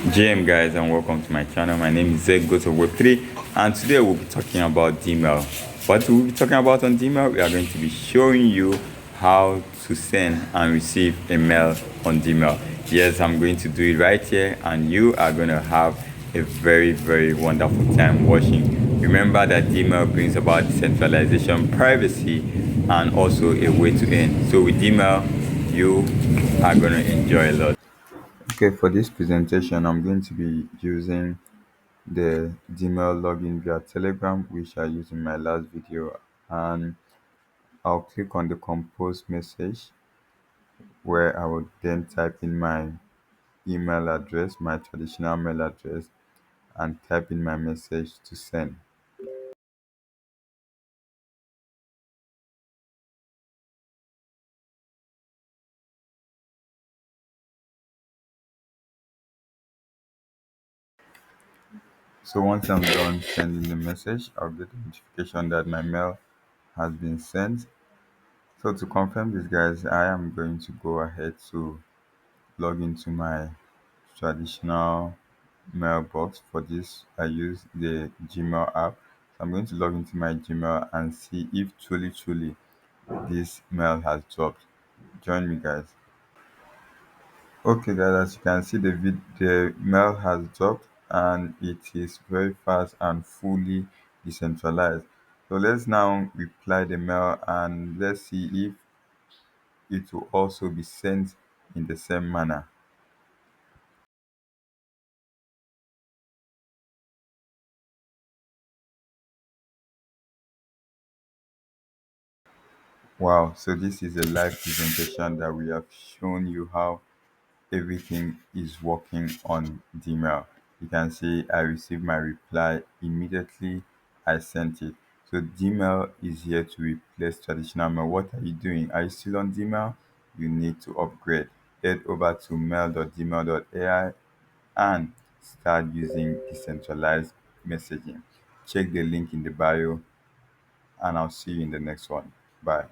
JM guys, and welcome to my channel. My name is Zeg Go to Web3, and today we'll be talking about Dmail. What we'll be talking about on Dmail, we are going to be showing you how to send and receive a mail on Dmail. Yes, I'm going to do it right here, and you are going to have a very wonderful time watching. Remember that Dmail brings about decentralization, privacy, and also a way to earn. So with Dmail, you are going to enjoy a lot. Okay, for this presentation, I'm going to be using the Gmail login via Telegram, which I used in my last video. And I'll click on the compose message where I would then type in my email address, my traditional mail address, and type in my message to send. So once I'm done sending the message, I'll get a notification that my mail has been sent. So to confirm this, guys, I am going to go ahead to log into my traditional mailbox. For this, I use the Gmail app. So I'm going to log into my Gmail and see if truly this mail has dropped. Join me, guys. Okay, guys, as you can see, the mail has dropped and it is very fast and fully decentralized. So let's now reply the mail and let's see if it will also be sent in the same manner. Wow, so this is a live presentation that we have shown you how everything is working on Gmail. You can see I received my reply immediately. I sent it. So Gmail is here to replace traditional mail. What are you doing? Are you still on Gmail? You need to upgrade. Head over to mail.dmail.ai and start using decentralized messaging. Check the link in the bio and I'll see you in the next one. Bye.